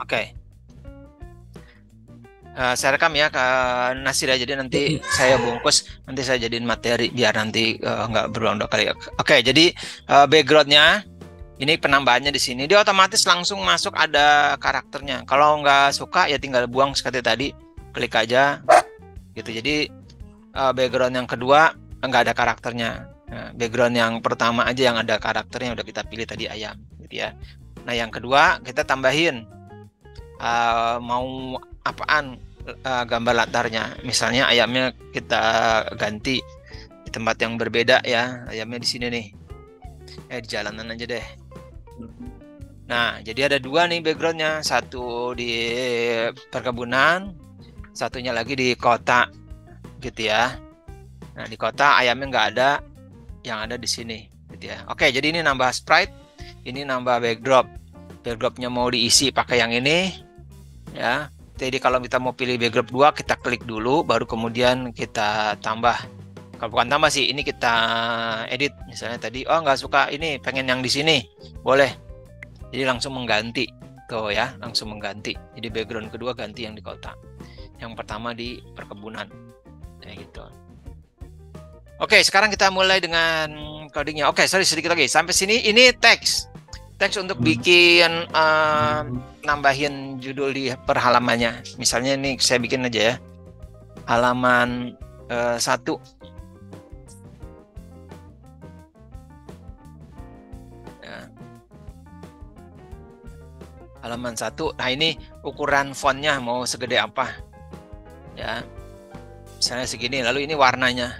Oke. Saya rekam ya ke Nasir ya, jadi nanti saya bungkus, nanti saya jadiin materi biar nanti nggak berulang dua kali. Oke, jadi backgroundnya ini penambahannya di sini, dia otomatis langsung masuk ada karakternya. Kalau nggak suka ya tinggal buang seperti tadi, klik aja gitu. Jadi background yang kedua nggak ada karakternya. Nah, background yang pertama aja yang ada karakternya udah kita pilih tadi ayam gitu ya. Nah yang kedua kita tambahin mau apaan gambar latarnya. Misalnya ayamnya kita ganti di tempat yang berbeda ya. Ayamnya di sini nih. Di jalanan aja deh. Nah, jadi ada dua nih backgroundnya. Satu di perkebunan, satunya lagi di kota gitu ya. Nah, di kota ayamnya nggak ada, yang ada di sini gitu ya. Oke, jadi ini nambah sprite, ini nambah backdrop. Backdropnya mau diisi pakai yang ini ya. Jadi kalau kita mau pilih backdrop 2, kita klik dulu, baru kemudian kita tambah. Kalau bukan tambah sih, ini kita edit. Misalnya tadi, oh nggak suka ini, pengen yang di sini, boleh. Jadi langsung mengganti, tuh ya, langsung mengganti. Jadi background kedua ganti yang di kota, yang pertama di perkebunan, kayak gitu. Oke, sekarang kita mulai dengan codingnya. Oke, sorry sedikit lagi. Sampai sini ini teks. Teks untuk bikin nambahin judul di perhalamannya. Misalnya ini saya bikin aja ya. Halaman 1. Ya. Halaman 1. Nah, ini ukuran fontnya mau segede apa? Ya. Misalnya segini, lalu ini warnanya.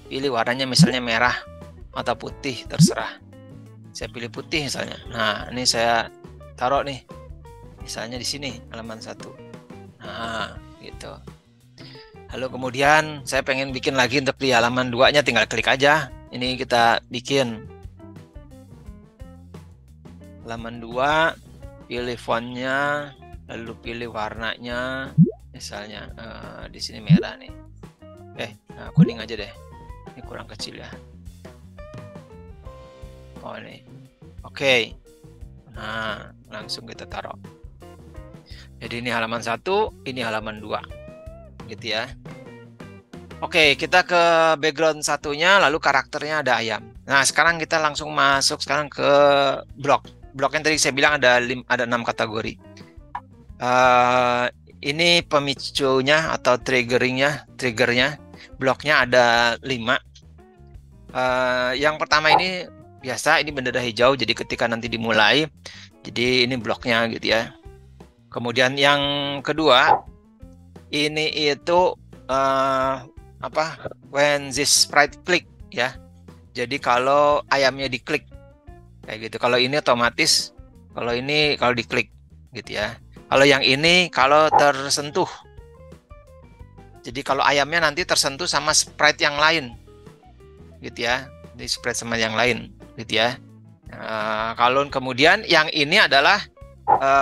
Pilih warnanya misalnya merah atau putih, terserah. Saya pilih putih misalnya. Nah, ini saya taruh nih. Misalnya di sini halaman 1. Nah, gitu. Lalu kemudian saya pengen bikin lagi untuk di halaman 2-nya, tinggal klik aja. Ini kita bikin halaman 2, pilih fontnya, lalu pilih warnanya. Misalnya di sini merah nih. Kuning aja deh. Ini kurang kecil ya. Oh ini. Oke. Nah, langsung kita taruh. Jadi ini halaman 1, ini halaman 2. Gitu ya. Oke, kita ke background satunya, lalu karakternya ada ayam. Nah, sekarang kita langsung masuk sekarang ke blok. Blok yang tadi saya bilang ada 6 kategori. Ini pemicunya atau triggernya. Bloknya ada 5. Yang pertama ini biasa, ini bendera hijau, jadi ketika nanti dimulai, jadi ini bloknya gitu ya. Kemudian yang kedua ini itu when this sprite click ya. Jadi kalau ayamnya diklik kayak gitu. Kalau ini otomatis, kalau ini kalau diklik gitu ya. Kalau yang ini kalau tersentuh. Jadi kalau ayamnya nanti tersentuh sama sprite yang lain gitu ya. Ini sprite sama yang lain gitu ya. Kalau kemudian yang ini adalah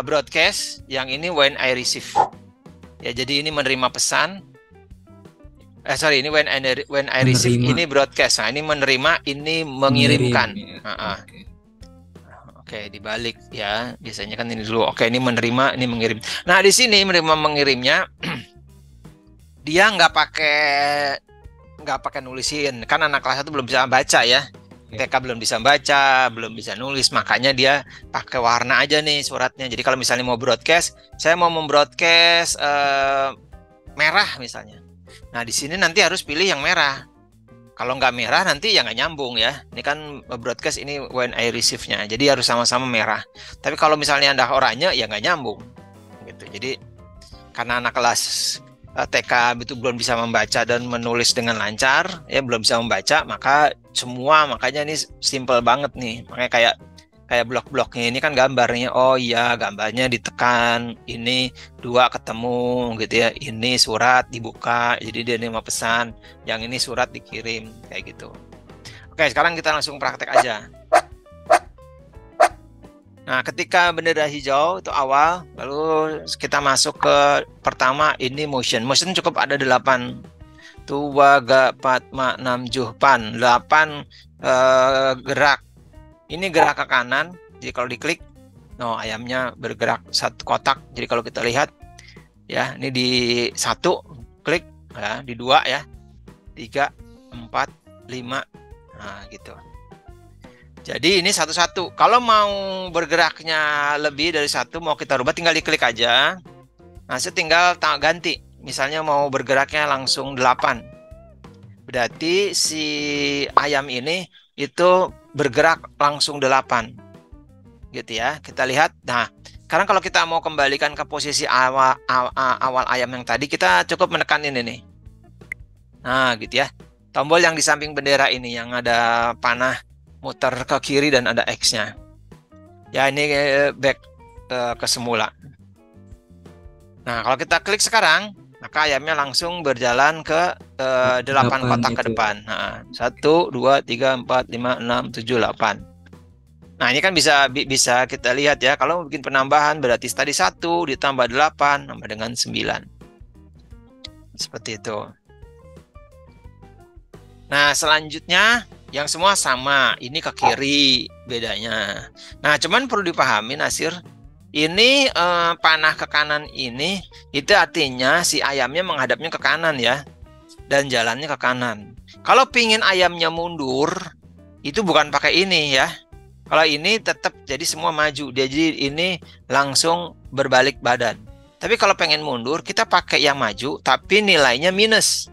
broadcast, yang ini when I receive. Ya, jadi ini menerima pesan. Ini when I receive, ini broadcast. Nah, ini menerima, ini mengirimkan. Oke, dibalik ya. Biasanya kan ini dulu. Oke, ini menerima, ini mengirim. Nah, di sini menerima mengirimnya dia nggak pakai nulisin. Kan anak kelas 1 belum bisa baca ya. TK belum bisa baca, belum bisa nulis, makanya dia pakai warna aja nih suratnya. Jadi kalau misalnya mau broadcast, saya mau membroadcast merah misalnya. Nah, di sini nanti harus pilih yang merah. Kalau nggak merah nanti ya nggak nyambung ya. Ini kan broadcast, ini when I receive-nya. Jadi harus sama-sama merah. Tapi kalau misalnya ada oranye ya nggak nyambung. Gitu. Jadi karena anak kelas TK itu belum bisa membaca dan menulis dengan lancar, ya belum bisa membaca, makanya ini simple banget nih. Makanya kayak blok-bloknya ini kan gambarnya. Oh iya, gambarnya ditekan, ini 2 ketemu gitu ya. Ini surat dibuka, jadi dia nerima pesan. Yang ini surat dikirim kayak gitu. Oke, sekarang kita langsung praktek aja. Nah, ketika bendera hijau itu awal, lalu kita masuk ke pertama, ini motion. Motion cukup ada 8. 2, 4, 6, 7, 8 gerak. Ini gerak ke kanan. Jadi kalau diklik, No, ayamnya bergerak satu kotak. Jadi kalau kita lihat ya, ini di 1 klik ya, di 2 ya, 3, 4, 5. Nah, gitu. Jadi ini satu-satu. Kalau mau bergeraknya lebih dari 1, mau kita rubah, tinggal diklik aja. Nah, tinggal ganti. Misalnya mau bergeraknya langsung 8. Berarti si ayam ini itu bergerak langsung 8. Gitu ya. Kita lihat. Nah, sekarang kalau kita mau kembalikan ke posisi awal ayam yang tadi, kita cukup menekan ini nih. Nah, gitu ya. Tombol yang di samping bendera ini yang ada panah muter ke kiri dan ada X-nya. Ya, ini back ke semula. Nah, kalau kita klik sekarang, maka ayamnya langsung berjalan ke 8 kotak ke depan. Nah, 1, 2, 3, 4, 5, 6, 7, 8. Nah, ini kan bisa kita lihat ya. Kalau bikin penambahan berarti tadi 1 ditambah 8 sama dengan 9. Seperti itu. Nah, selanjutnya yang semua sama. Ini ke kiri bedanya. Nah, cuman perlu dipahami, Nasir. Ini panah ke kanan ini, itu artinya si ayamnya menghadapnya ke kanan ya. Dan jalannya ke kanan. Kalau pingin ayamnya mundur, itu bukan pakai ini ya. Kalau ini tetap jadi semua maju. Jadi ini langsung berbalik badan. Tapi kalau pengen mundur, kita pakai yang maju, tapi nilainya minus.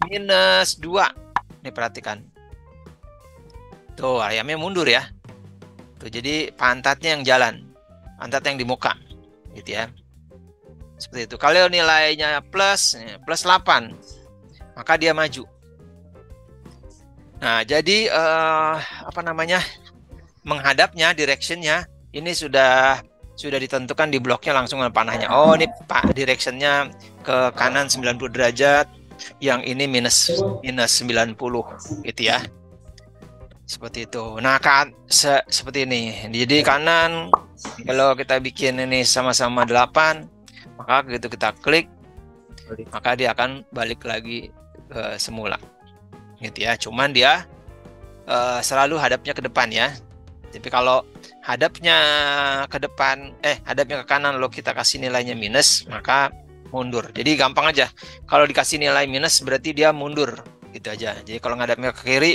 Minus 2. Nih perhatikan. Tuh, ayamnya mundur ya. Tuh, jadi pantatnya yang jalan. Pantat yang di muka. Gitu ya. Seperti itu. Kalau nilainya plus 8, maka dia maju. Nah, jadi menghadapnya, directionnya ini sudah ditentukan di bloknya langsung dengan panahnya. Oh, ini Pak, directionnya ke kanan 90 derajat, yang ini minus 90 gitu ya. Seperti itu. Nah, seperti ini. Jadi kanan, kalau kita bikin ini sama-sama 8, maka gitu kita klik, maka dia akan balik lagi ke semula. Gitu ya. Cuman dia selalu hadapnya ke depan ya. Tapi kalau hadapnya ke depan, hadapnya ke kanan, lalu kita kasih nilainya minus, maka mundur. Jadi gampang aja. Kalau dikasih nilai minus berarti dia mundur, gitu aja. Jadi kalau ngadapnya ke kiri,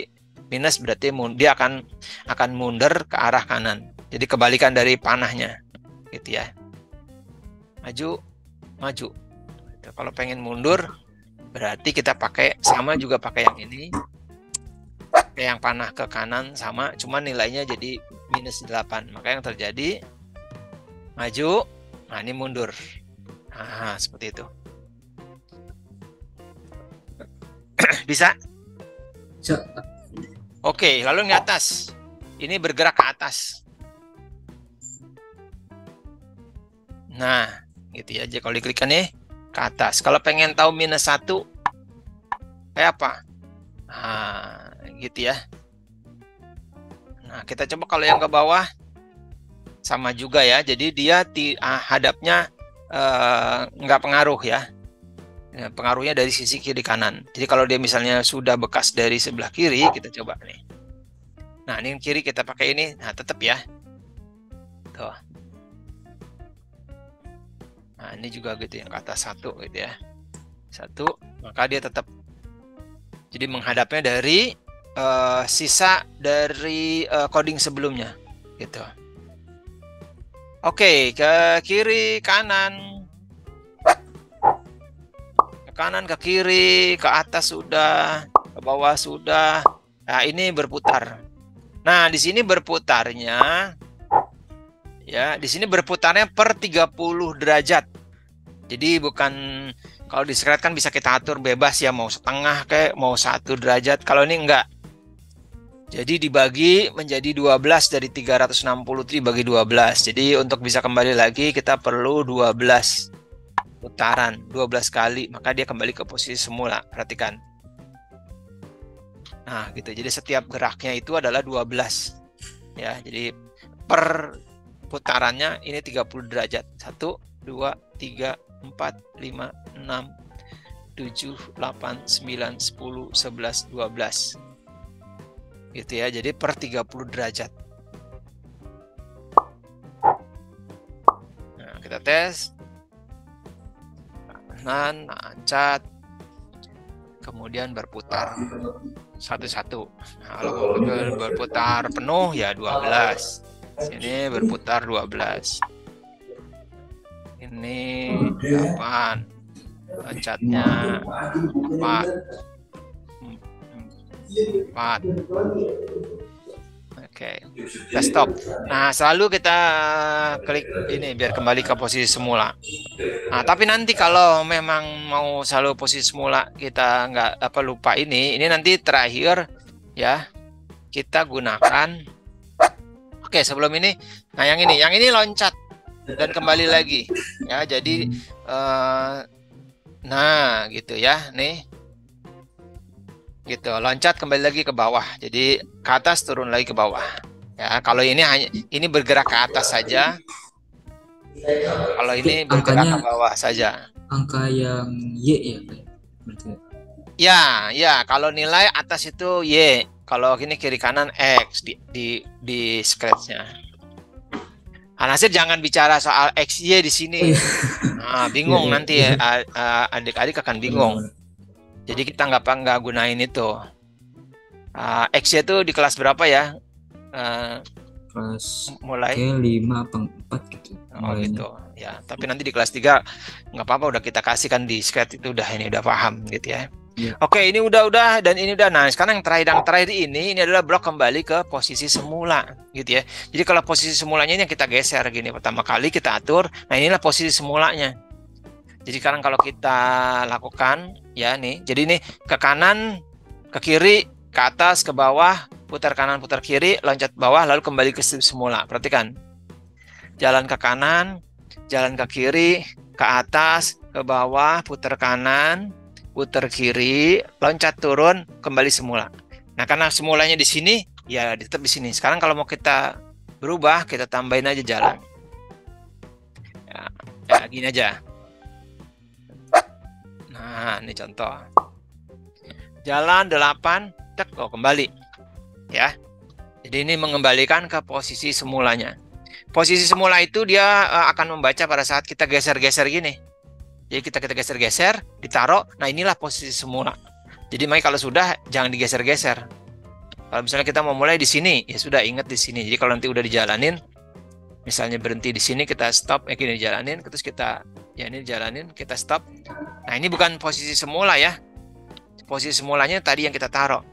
minus berarti dia akan mundur ke arah kanan. Jadi kebalikan dari panahnya, gitu ya. Maju, maju. Kalau pengen mundur, berarti kita sama juga pakai yang ini. Yang panah ke kanan sama, cuman nilainya jadi minus 8. Maka yang terjadi maju, nah ini mundur. Nah, seperti itu. Bisa? Oke, lalu di atas. Ini bergerak ke atas. Nah, gitu ya. Jadi kalau diklikkan nih ke atas. Kalau pengen tahu minus 1 kayak apa? Nah, gitu ya. Nah, kita coba kalau yang ke bawah sama juga ya. Jadi dia hadapnya nggak pengaruh ya. Pengaruhnya dari sisi kiri kanan. Jadi kalau dia misalnya sudah bekas dari sebelah kiri, kita coba nih. Nah, ini kiri kita pakai ini. Nah, tetap ya. Tuh. Nah, ini juga gitu yang ke atas 1 gitu ya. 1, maka dia tetap. Jadi menghadapnya dari sisa dari coding sebelumnya gitu. Oke, ke kiri, kanan, ke kanan, ke kiri, ke atas sudah, ke bawah sudah. Nah, ini berputar. Nah, di sini berputarnya ya, di sini berputarnya per 30 derajat. Jadi bukan, kalau di Scratch kan bisa kita atur bebas ya, mau setengah kayak mau 1 derajat. Kalau ini enggak. Jadi dibagi menjadi 12 dari 360 itu dibagi 12. Jadi untuk bisa kembali lagi kita perlu 12 putaran, 12 kali, maka dia kembali ke posisi semula. Perhatikan. Nah, gitu. Jadi setiap geraknya itu adalah 12. Ya, jadi per putarannya ini 30 derajat. 1, 2, 3, 4, 5, 6, 7, 8, 9, 10, 11, 12. Gitu ya, jadi per 30 derajat. kita tes. Kanan, loncat, kemudian berputar satu-satu. Nah, kalau berputar penuh ya 12. Sini berputar 12. Ini 8. Loncatnya 4. 4. Oke, kita stop. Nah, selalu kita klik ini biar kembali ke posisi semula. Nah, tapi nanti kalau memang mau selalu posisi semula, kita nggak lupa ini nanti terakhir ya kita gunakan. Oke, sebelum ini, nah yang ini loncat dan kembali lagi ya. Jadi nah gitu ya, nih gitu, loncat kembali lagi ke bawah, jadi ke atas turun lagi ke bawah ya. Kalau ini hanya bergerak ke atas saja, kalau ini bergerak ke bawah saja. Angka yang Y ya? Ya, kalau nilai atas itu Y, kalau ini kiri kanan X di scratch-nya. Nasir jangan bicara soal X Y di sini. Nah, bingung nanti ya, adik-adik akan bingung. Jadi kita nggak gunain itu. X itu di kelas berapa ya? Kelas mulai 5 atau 4 gitu. Oh gitu ya. Tapi nanti di kelas 3 nggak apa-apa, udah kita kasihkan di sketch itu, udah paham gitu ya. Oke, ini udah dan ini udah. Nah, sekarang yang terakhir ini adalah blok kembali ke posisi semula gitu ya. Jadi kalau posisi semulanya ini yang kita geser gini, pertama kali kita atur. Nah, inilah posisi semulanya. Jadi sekarang kalau kita lakukan ya nih, jadi nih ke kanan, ke kiri, ke atas, ke bawah, putar kanan, putar kiri, loncat bawah, lalu kembali ke semula. Perhatikan, jalan ke kanan, jalan ke kiri, ke atas, ke bawah, putar kanan, putar kiri, loncat turun, kembali semula. Nah, karena semulanya di sini, ya tetap di sini. Sekarang kalau mau kita berubah, kita tambahin aja jalan. Ya gini aja. Nah, ini contoh. Jalan 8, kembali. Ya. Jadi ini mengembalikan ke posisi semulanya. Posisi semula itu dia akan membaca pada saat kita geser-geser gini. Jadi kita geser-geser, ditaruh. Nah, inilah posisi semula. Jadi makanya kalau sudah jangan digeser-geser. Kalau misalnya kita mau mulai di sini, ya sudah ingat di sini. Jadi kalau nanti udah dijalanin, misalnya berhenti di sini, kita stop, gini dijalanin, terus kita ini dijalanin, kita stop. Nah, ini bukan posisi semula ya. Posisi semulanya tadi yang kita taruh.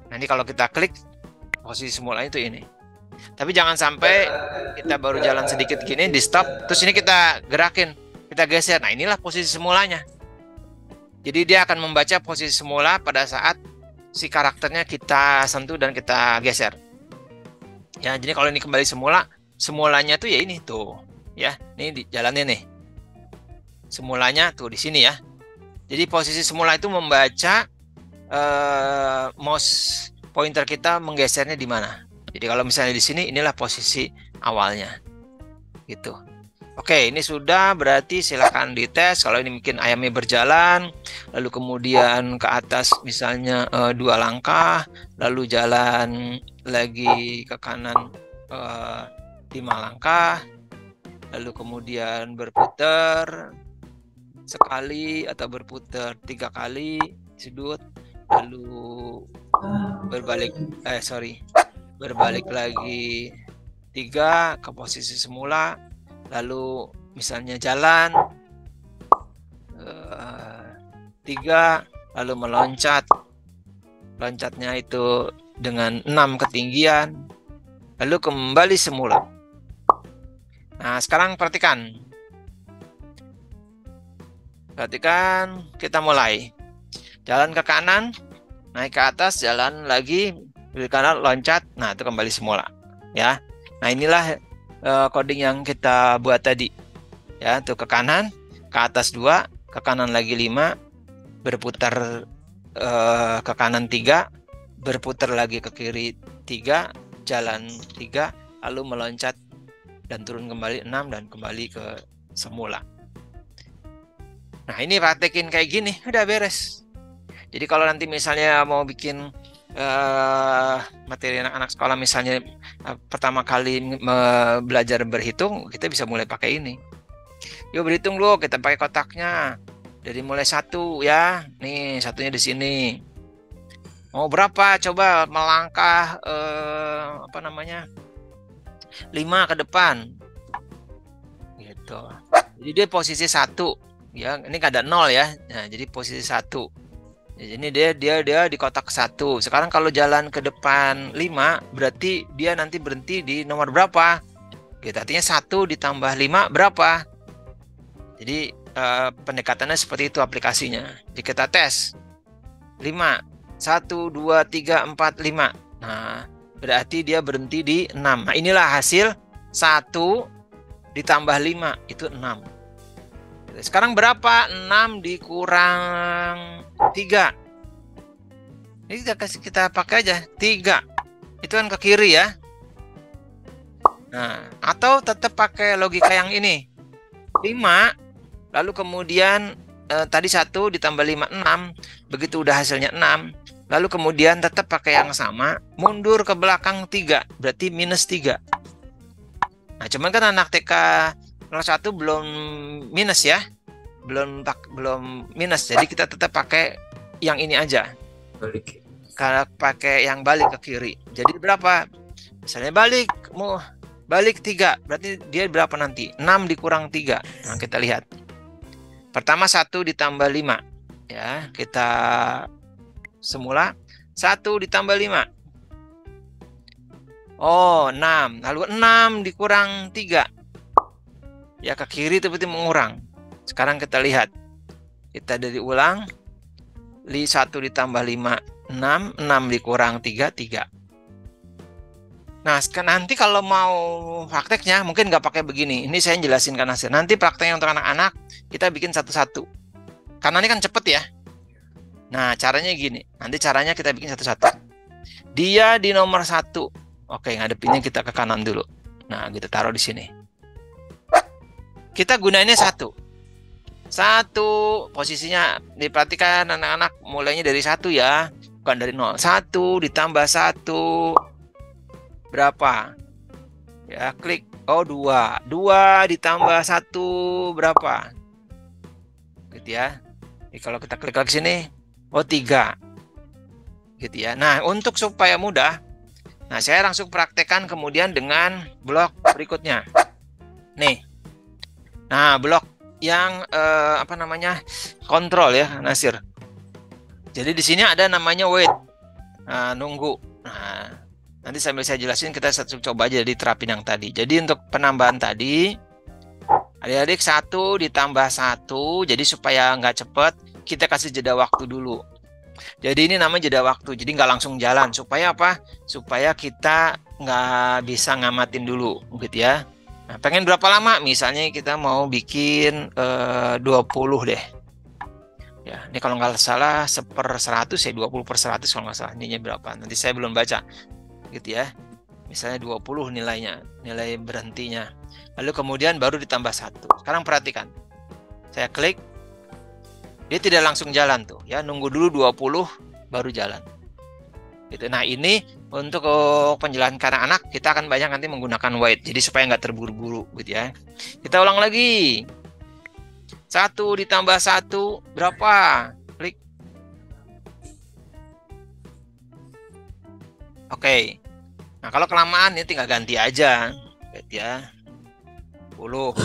Nanti kalau kita klik, posisi semulanya itu ini. Tapi jangan sampai kita baru jalan sedikit gini, di stop, terus ini kita gerakin, kita geser. Nah, inilah posisi semulanya. Jadi dia akan membaca posisi semula pada saat si karakternya kita sentuh dan kita geser. Ya, jadi kalau ini kembali semula, semulanya tuh ya ini tuh, ya, ini di jalannya nih. Semulanya tuh di sini ya. Jadi posisi semula itu membaca mouse pointer kita menggesernya di mana. Jadi kalau misalnya di sini, inilah posisi awalnya, gitu. Oke, ini sudah, berarti silakan dites. Kalau ini mungkin ayamnya berjalan, lalu kemudian ke atas misalnya 2 langkah, lalu jalan lagi ke kanan 5 langkah, lalu kemudian berputar sekali atau berputar 3 kali sudut, lalu berbalik lagi 3 ke posisi semula, lalu misalnya jalan 3, lalu meloncat, loncatnya itu dengan 6 ketinggian, lalu kembali semula. Nah, sekarang perhatikan, kita mulai jalan ke kanan, naik ke atas, jalan lagi ke kanan, loncat. Nah, itu kembali semula ya. Nah, inilah coding yang kita buat tadi ya. Tuh ke kanan, ke atas 2, ke kanan lagi 5, berputar ke kanan 3, berputar lagi ke kiri 3, jalan 3, lalu meloncat dan turun kembali 6 dan kembali ke semula. Nah, ini praktekin kayak gini, udah beres. Jadi kalau nanti misalnya mau bikin materi anak-anak sekolah, misalnya pertama kali belajar berhitung, kita bisa mulai pakai ini. Yuk berhitung dulu, kita pakai kotaknya. Dari mulai 1 ya. Nih, satunya di sini. Mau berapa? Coba melangkah apa namanya? 5 ke depan. Gitu. Jadi dia posisi 1 ya. Ini nggak ada 0 ya. Nah, jadi posisi 1. Ini dia di kotak 1. Sekarang kalau jalan ke depan 5, berarti dia nanti berhenti di nomor berapa? Gitu. Artinya 1 ditambah 5 berapa? Jadi pendekatannya seperti itu aplikasinya. Jadi kita tes 5, 1, 2, 3, 4, 5. Nah, berarti dia berhenti di 6. Nah, inilah hasil 1 ditambah 5 itu 6. Sekarang berapa? 6 dikurang 3. Ini kita pakai aja 3. Itu kan ke kiri ya. Nah, atau tetap pakai logika yang ini. 5 lalu kemudian tadi 1 ditambah 5 6. Begitu udah hasilnya 6, lalu kemudian tetap pakai yang sama, mundur ke belakang 3, berarti minus 3. Nah, cuman kan anak TK 01 belum minus ya. Belum minus. Jadi kita tetap pakai yang ini aja. Balik. Kalau pakai yang balik ke kiri. Jadi berapa? Misalnya balik 3, berarti dia berapa nanti? 6 dikurang 3. Nah, kita lihat. Pertama 1 ditambah 5. Ya, kita semula 1 ditambah 5. Oh, 6. Lalu 6 dikurang 3. Ya, ke kiri itu berarti mengurang. Sekarang kita lihat. Kita dari ulang. 1 ditambah 5, 6. 6 dikurang 3, 3. Nah, nanti kalau mau prakteknya mungkin nggak pakai begini. Ini saya jelasin kan hasil. Nanti prakteknya untuk anak-anak kita bikin satu-satu. Karena ini kan cepet ya. Nah, caranya gini. Nanti caranya kita bikin satu-satu. Dia di nomor 1. Oke, ngadepinnya kita ke kanan dulu. Nah, kita taruh di sini. Kita gunainnya 1. 1 posisinya diperhatikan anak-anak mulainya dari 1 ya. Bukan dari 0. 1 ditambah 1. Berapa? Ya, klik. Oh, 2. 2 ditambah 1 berapa? Gitu ya. Jadi kalau kita klik lagi sini, oh 3. Gitu ya. Nah, untuk supaya mudah, nah saya langsung praktekkan kemudian dengan blok berikutnya. Nih. Nah, blok yang apa namanya? Kontrol ya, Nasir. Jadi di sini ada namanya wait. Nah, nunggu. Nah, nanti sambil saya jelasin kita coba aja diterapin yang tadi. Jadi untuk penambahan tadi, adik-adik 1 ditambah 1. Jadi supaya nggak cepet, kita kasih jeda waktu dulu. Jadi ini namanya jeda waktu. Jadi nggak langsung jalan. Supaya apa? Supaya kita nggak bisa ngamatin dulu, gitu ya. Nah, pengen berapa lama? Misalnya kita mau bikin 20 deh. Ya, ini kalau nggak salah 1/100 ya, 20/100 kalau nggak salah. Ininya berapa? Nanti saya belum baca. Gitu ya. Misalnya 20 nilainya, nilai berhentinya. Lalu kemudian baru ditambah 1. Sekarang perhatikan. Saya klik. Dia tidak langsung jalan tuh, ya. Nunggu dulu 20 baru jalan. Gitu. Nah, ini untuk penjelasan anak-anak kita akan banyak nanti menggunakan wait. Jadi supaya nggak terburu-buru gitu ya. Kita ulang lagi. 1 ditambah 1 berapa? Klik. Oke. Nah, kalau kelamaan ini tinggal ganti aja. Gitu ya. 10.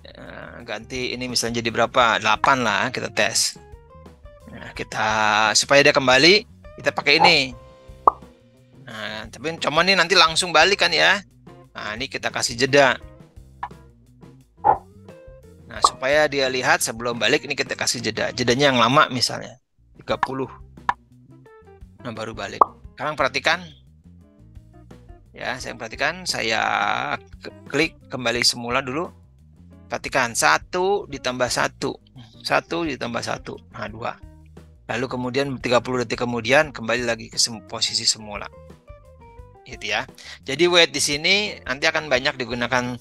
Ya, ganti ini misalnya jadi berapa? 8 lah kita tes. Nah, kita supaya dia kembali kita pakai ini. Nah, tapi cuma nih nanti langsung balik kan ya. Nah, ini kita kasih jeda. Nah, supaya dia lihat sebelum balik ini kita kasih jeda. Jedanya yang lama misalnya 30. Nah, baru balik. Sekarang perhatikan. Ya, saya perhatikan, saya klik kembali semula dulu. Perhatikan 1 ditambah 1. 1 ditambah 1. Nah, 2. Lalu kemudian 30 detik kemudian kembali lagi ke posisi semula. Gitu ya. Jadi wait di sini nanti akan banyak digunakan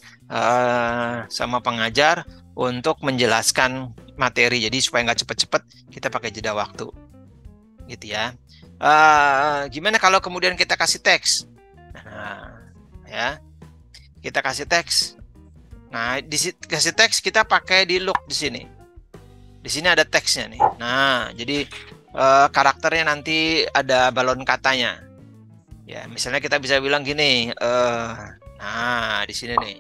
sama pengajar untuk menjelaskan materi. Jadi supaya nggak cepet-cepet kita pakai jeda waktu. Gitu ya. Gimana kalau kemudian kita kasih teks? Nah, ya. Kita kasih teks. Nah, kasih teks kita pakai di look di sini. Di sini ada teksnya nih. Nah, jadi karakternya nanti ada balon katanya. Ya, misalnya kita bisa bilang gini, nah di sini nih.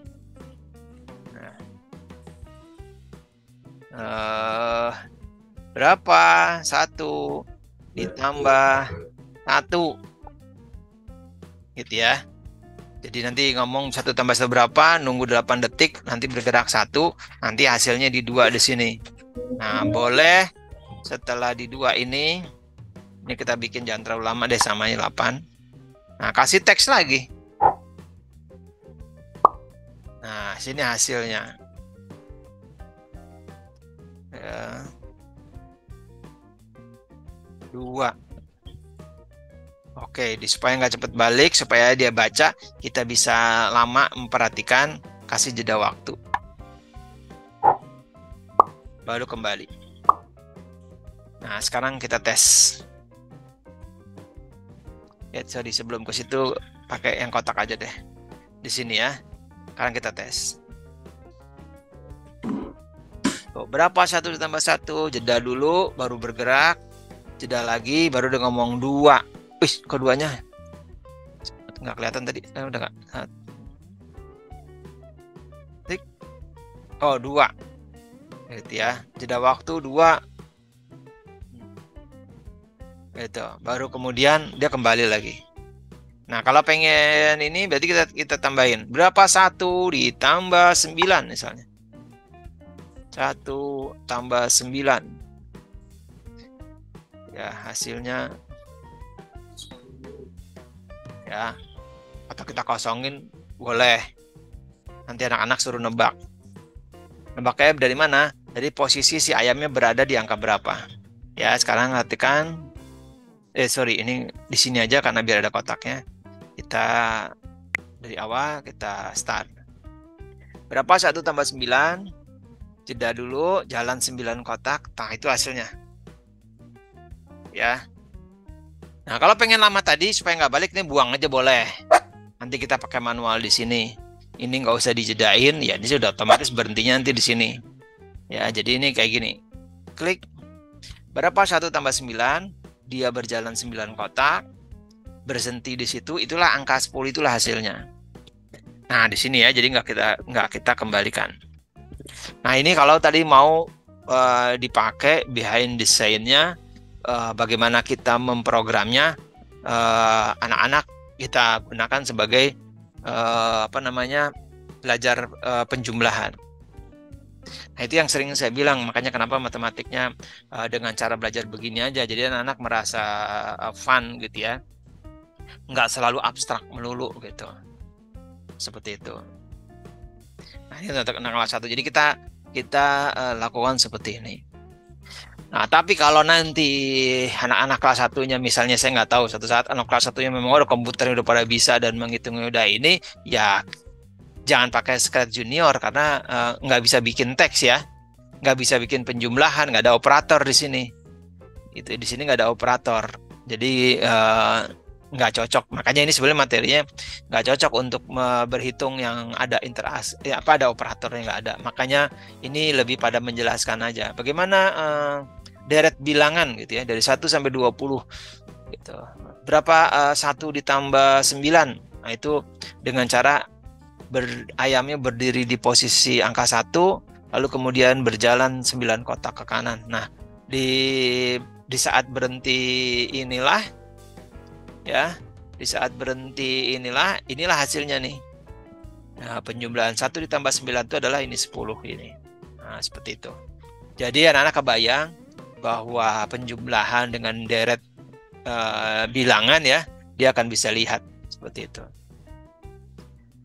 Berapa? 1 ditambah 1. Gitu ya. Jadi nanti ngomong 1 tambah 1 berapa, nunggu 8 detik, nanti bergerak 1, nanti hasilnya di 2 di sini. Nah, boleh setelah di 2 ini kita bikin jangan terlalu lama deh, samanya 8. Nah, kasih teks lagi. Nah, sini hasilnya. Ya. 2. Oke, supaya nggak cepet balik, supaya dia baca, kita bisa lama memperhatikan, kasih jeda waktu. Baru kembali. Nah, sekarang kita tes. Ya, sorry, sebelum ke situ pakai yang kotak aja deh. Di sini ya. Sekarang kita tes. Tuh, berapa 1 ditambah 1? Jeda dulu, baru bergerak. Jeda lagi, baru udah ngomong 2. Wih, kok 2-nya nggak kelihatan tadi? Udah nggak? Tik. Oh, 2. Gitu ya. Jeda waktu 2. Gitu. Baru kemudian dia kembali lagi. Nah, kalau pengen ini berarti kita tambahin. Berapa 1 ditambah 9 misalnya? 1 tambah 9. Ya, hasilnya ya, atau kita kosongin boleh. Nanti anak-anak suruh nebak. Nebaknya dari mana? Dari posisi si ayamnya berada di angka berapa. Ya, sekarang perhatikan. Sorry, ini di sini aja karena biar ada kotaknya. Kita dari awal kita start. Berapa 1 tambah 9? Jeda dulu, jalan 9 kotak. Nah, itu hasilnya. Ya. Nah, kalau pengen lama tadi supaya nggak balik nih, buang aja boleh. Nanti kita pakai manual di sini. Ini nggak usah dijedain, ya ini sudah otomatis berhentinya nanti di sini. Ya, jadi ini kayak gini. Klik. Berapa 1 tambah 9? Dia berjalan 9 kotak. Berhenti di situ, itulah angka 10, itulah hasilnya. Nah, di sini ya, jadi nggak kita kembalikan. Nah, ini kalau tadi mau dipakai behind the scene-nya, bagaimana kita memprogramnya, anak-anak kita gunakan sebagai belajar penjumlahan. Nah, itu yang sering saya bilang, makanya kenapa matematiknya dengan cara belajar begini aja, jadi anak-anak merasa fun gitu ya, nggak selalu abstrak melulu gitu, seperti itu. Nah, ini untuk anak kelas 1, jadi kita lakukan seperti ini. Nah, tapi kalau nanti anak-anak kelas 1-nya misalnya, saya nggak tahu, satu saat anak kelas 1-nya memang udah komputernya udah pada bisa dan menghitungnya udah ini, ya jangan pakai Scratch Junior karena nggak bisa bikin teks ya, nggak bisa bikin penjumlahan, nggak ada operator di sini. Itu di sini nggak ada operator, jadi nggak cocok. Makanya ini sebenarnya materinya nggak cocok untuk berhitung yang ada interaksi, ada operatornya nggak ada. Makanya ini lebih pada menjelaskan aja bagaimana deret bilangan gitu ya, dari 1 sampai 20 gitu. Berapa 1 ditambah 9? Nah, itu dengan cara ayamnya berdiri di posisi angka 1, lalu kemudian berjalan 9 kotak ke kanan. Nah, di saat berhenti inilah ya, di saat berhenti inilah hasilnya nih. Nah, penjumlahan 1 ditambah 9 itu adalah ini 10 ini. Nah, seperti itu. Jadi anak-anak kebayang bahwa penjumlahan dengan deret bilangan ya, dia akan bisa lihat seperti itu.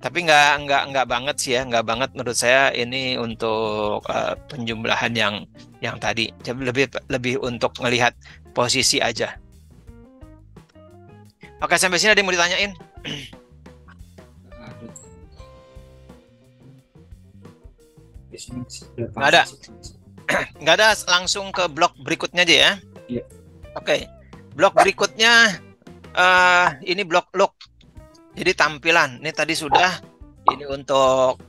Tapi nggak banget sih ya, nggak banget menurut saya ini untuk penjumlahan yang tadi. Lebih untuk melihat posisi aja. Oke, sampai sini ada yang mau ditanyain? Nggak ada. Nggak ada, langsung ke blok berikutnya aja ya. Iya. Oke, blok berikutnya ini blok look. Jadi tampilan. Ini tadi sudah, ini untuk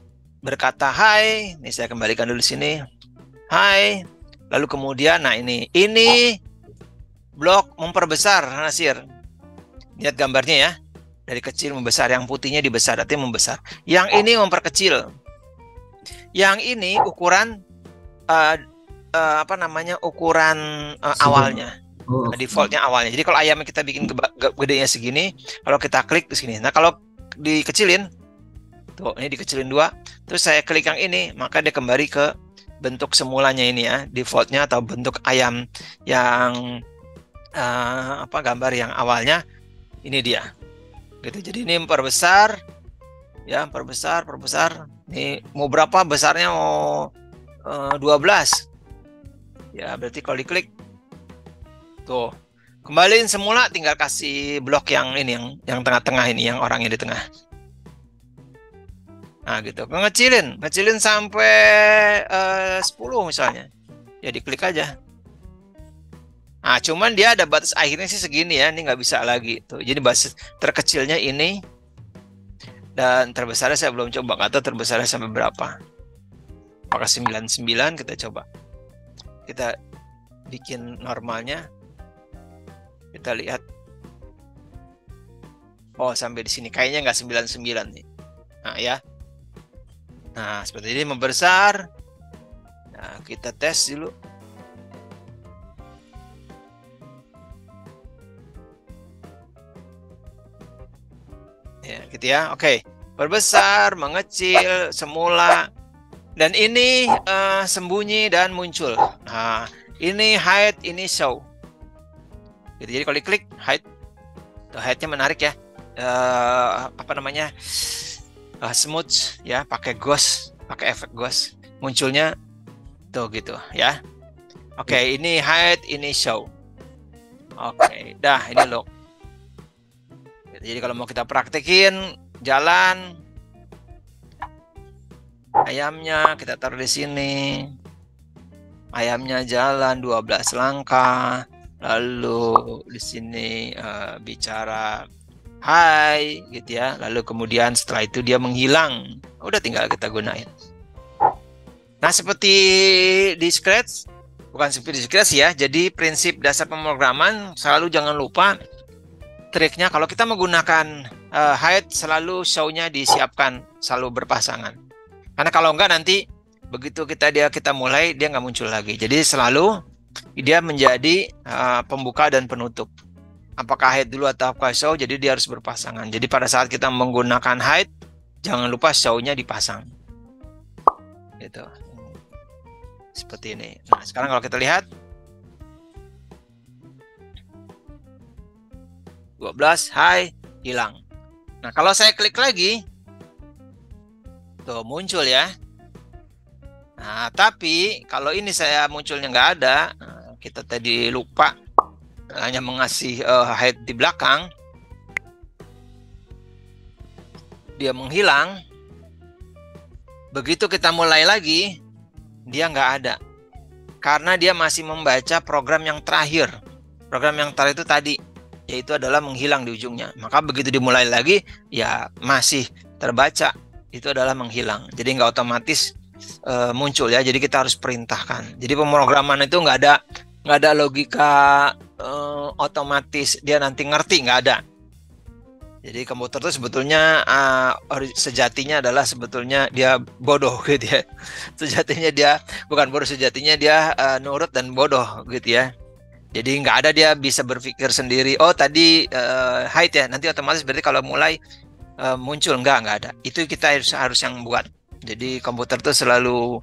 berkata hai, ini saya kembalikan dulu sini. Hai. Lalu kemudian nah ini blok memperbesar, Nasir. Lihat gambarnya ya. Dari kecil membesar, yang putihnya dibesar, artinya membesar. Yang ini memperkecil. Yang ini ukuran ukuran awalnya. Defaultnya awalnya. Jadi kalau ayamnya kita bikin gedenya segini, kalau kita klik ke sini. Nah, kalau dikecilin, tuh ini dikecilin 2, terus saya klik yang ini, maka dia kembali ke bentuk semulanya ini ya, defaultnya atau bentuk ayam yang gambar yang awalnya ini dia. Gitu. Jadi ini memperbesar ya, perbesar. Ini mau berapa besarnya? Mau 12. Ya, berarti kalau diklik tuh kembaliin semula, tinggal kasih blok yang ini yang tengah-tengah ini, yang orangnya di tengah. Nah, gitu. Ngecilin sampai 10 misalnya. Ya diklik aja. Nah, cuman dia ada batas akhirnya sih segini ya, ini nggak bisa lagi tuh. Jadi batas terkecilnya ini dan terbesarnya saya belum coba, nggak tahu terbesarnya sampai berapa. Apakah 99? Kita coba. Kita bikin normalnya. Kita lihat. Oh, sampai di sini kayaknya nggak 99 nih. Nah, ya. Nah, seperti ini membesar. Nah, kita tes dulu. Ya, gitu ya. Oke. Berbesar, mengecil, semula. Dan ini sembunyi dan muncul. Nah, ini hide, ini show. Gitu. Jadi kalau diklik hide, tuh hide-nya menarik ya. Smooth ya, pakai ghost, pakai efek ghost. Munculnya tuh gitu ya. Oke, ini hide, ini show. Oke, dah ini lock. Jadi kalau mau kita praktekin, jalan ayamnya kita taruh di sini. Ayamnya jalan 12 langkah. Lalu di sini bicara hai gitu ya. Lalu kemudian setelah itu dia menghilang. Udah tinggal kita gunain. Nah, seperti di Scratch, bukan seperti di Scratch ya. Jadi prinsip dasar pemrograman selalu jangan lupa triknya kalau kita menggunakan hide, selalu show-nya disiapkan selalu berpasangan. Karena kalau enggak nanti begitu kita mulai dia nggak muncul lagi. Jadi selalu dia menjadi pembuka dan penutup. Apakah hide dulu atau apakah show, jadi dia harus berpasangan. Jadi pada saat kita menggunakan hide, jangan lupa show-nya dipasang. Gitu. Seperti ini. Nah, sekarang kalau kita lihat 12, hai, hilang. Nah, kalau saya klik lagi, tuh muncul ya. Nah, tapi kalau ini saya munculnya nggak ada, kita tadi lupa hanya mengasih hide di belakang, dia menghilang. Begitu kita mulai lagi, dia nggak ada, karena dia masih membaca program yang terakhir. Program yang terakhir itu tadi, yaitu adalah menghilang di ujungnya. Maka begitu dimulai lagi, ya masih terbaca, itu adalah menghilang. Jadi nggak otomatis muncul ya. Jadi kita harus perintahkan. Jadi pemrograman itu nggak ada logika otomatis dia nanti ngerti, nggak ada. Jadi komputer itu sebetulnya sejatinya adalah sebetulnya dia bodoh gitu ya. Sejatinya dia bukan bodoh, sejatinya dia nurut dan bodoh gitu ya. Jadi nggak ada dia bisa berpikir sendiri. Oh tadi hide ya, nanti otomatis berarti kalau mulai muncul, nggak ada. Itu kita harus yang buat. Jadi komputer tuh selalu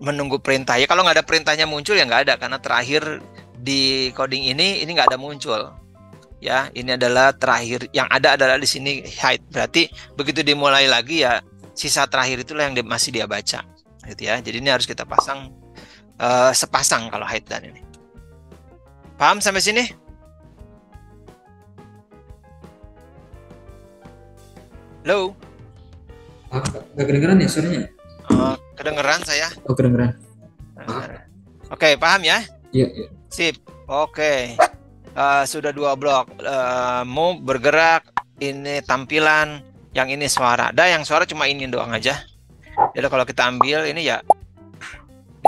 menunggu perintah. Ya kalau nggak ada perintahnya muncul ya nggak ada, karena terakhir di coding ini nggak ada muncul. Ya, ini adalah terakhir, yang ada adalah di sini hide. Berarti begitu dimulai lagi ya sisa terakhir itulah yang masih dia baca. Gitu ya. Jadi ini harus kita pasang sepasang kalau hide dan ini. Paham sampai sini? Halo? Gak kedengeran ya suaranya? Kedengeran saya? Oh, kedengeran. Oke, paham ya? Iya. Sip. Oke. Sudah 2 blok. Move, bergerak, ini tampilan. yang ini suara. Yang suara cuma ini doang aja. Jadi kalau kita ambil ini ya,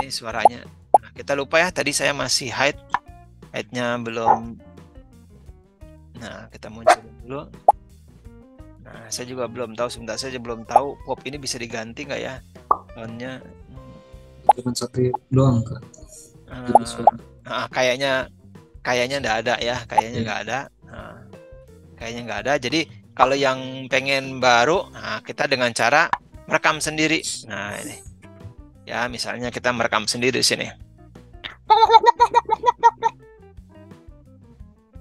ini suaranya. Nah, kita lupa ya, tadi saya masih hide-nya belum. Nah, kita muncul dulu. Nah, saya juga belum tahu, sebentar saja belum tahu pop ini bisa diganti nggak ya soundnya. Cuma satu doang kan. Kayaknya nggak ada ya, kayaknya nggak ada. Kayaknya nggak ada. Jadi kalau yang pengen baru, nah, kita dengan cara merekam sendiri. Nah ini, ya misalnya kita merekam sendiri di sini.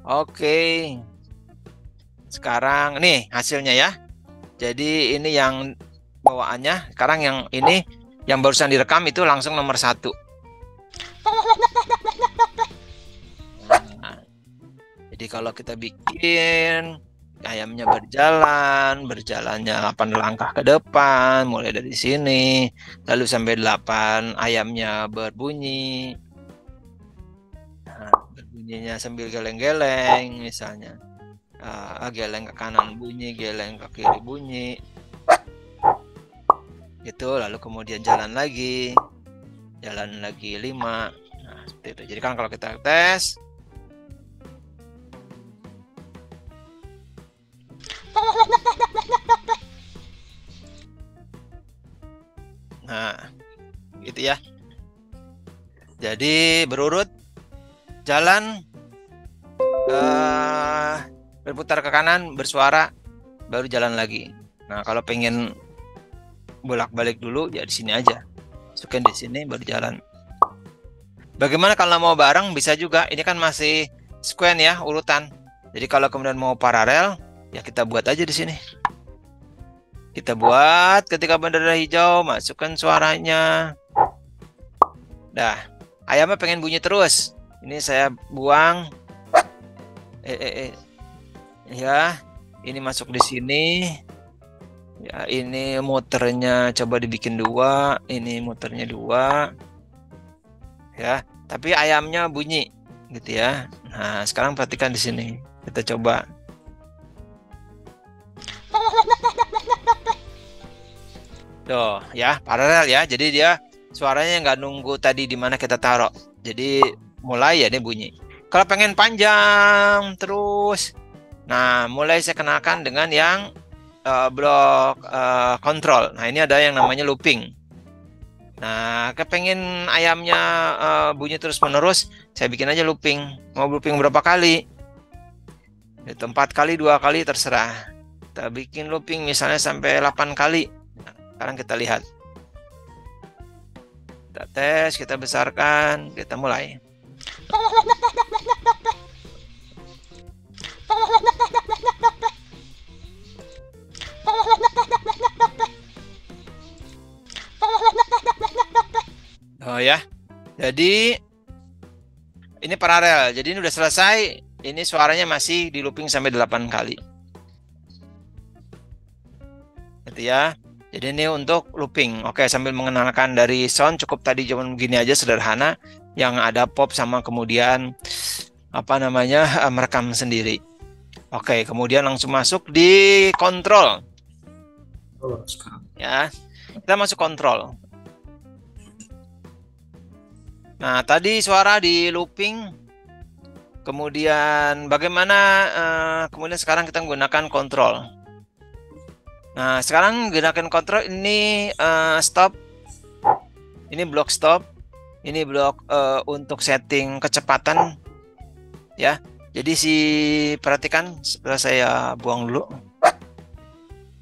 Oke. Sekarang nih hasilnya ya. Jadi ini yang bawaannya. Sekarang yang ini, yang barusan direkam itu langsung nomor 1. Nah, jadi kalau kita bikin ayamnya berjalannya 8 langkah ke depan, mulai dari sini, lalu sampai 8 ayamnya berbunyi. Nah, berbunyinya sambil geleng-geleng misalnya. Geleng ke kanan bunyi, geleng ke kiri bunyi. Itu lalu kemudian jalan lagi 5. Nah, seperti itu. Jadi kan kalau kita tes, nah gitu ya. Jadi berurut jalan, berputar ke kanan, bersuara, baru jalan lagi. Nah kalau pengen bolak-balik dulu ya di sini aja, masukin di sini baru jalan. Bagaimana kalau mau bareng? Bisa juga. Ini kan masih sequence ya, urutan. Jadi kalau kemudian mau paralel ya kita buat aja di sini. Kita buat ketika bendera hijau, masukkan suaranya. Dah, ayamnya pengen bunyi terus. Ini saya buang. Ya, ini masuk di sini. Ya, ini muternya coba dibikin 2. Ini muternya 2. Ya, tapi ayamnya bunyi, gitu ya. Nah, sekarang perhatikan di sini. Kita coba. Tuh, ya, paralel ya. Jadi dia suaranya nggak nunggu tadi di mana kita taruh. Jadi mulai ya dia bunyi. Kalau pengen panjang terus, nah mulai saya kenalkan dengan yang blok kontrol. Nah ini ada yang namanya looping. Nah kepengen ayamnya bunyi terus menerus, saya bikin aja looping. Mau looping berapa kali? 4 kali, 2 kali terserah. Kita bikin looping misalnya sampai 8 kali. Nah, sekarang kita lihat. Kita tes, kita besarkan, kita mulai. Oh ya, jadi ini paralel. Jadi ini udah selesai. Ini suaranya masih di looping sampai 8 kali. Gitu ya. Jadi ini untuk looping. Oke, sambil mengenalkan dari sound cukup tadi cuman begini aja sederhana, yang ada pop sama kemudian apa namanya merekam sendiri. Oke, kemudian langsung masuk di kontrol. Ya, kita masuk kontrol. Nah, tadi suara di looping. Kemudian bagaimana kemudian sekarang kita menggunakan kontrol. Nah, sekarang gunakan kontrol ini stop. Ini blok stop. Ini blok untuk setting kecepatan. Ya. Jadi perhatikan, setelah saya buang dulu.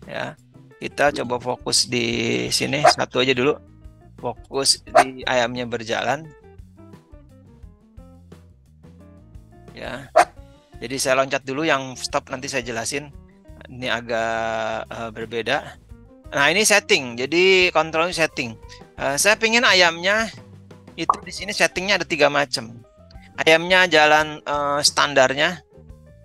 Ya. Kita coba fokus di sini, satu aja dulu. Fokus di ayamnya berjalan. Ya. Jadi saya loncat dulu, yang stop nanti saya jelasin. Ini agak berbeda. Nah ini setting, jadi kontrolnya setting. Saya pengen ayamnya itu di sini settingnya ada 3 macam. Ayamnya jalan standarnya,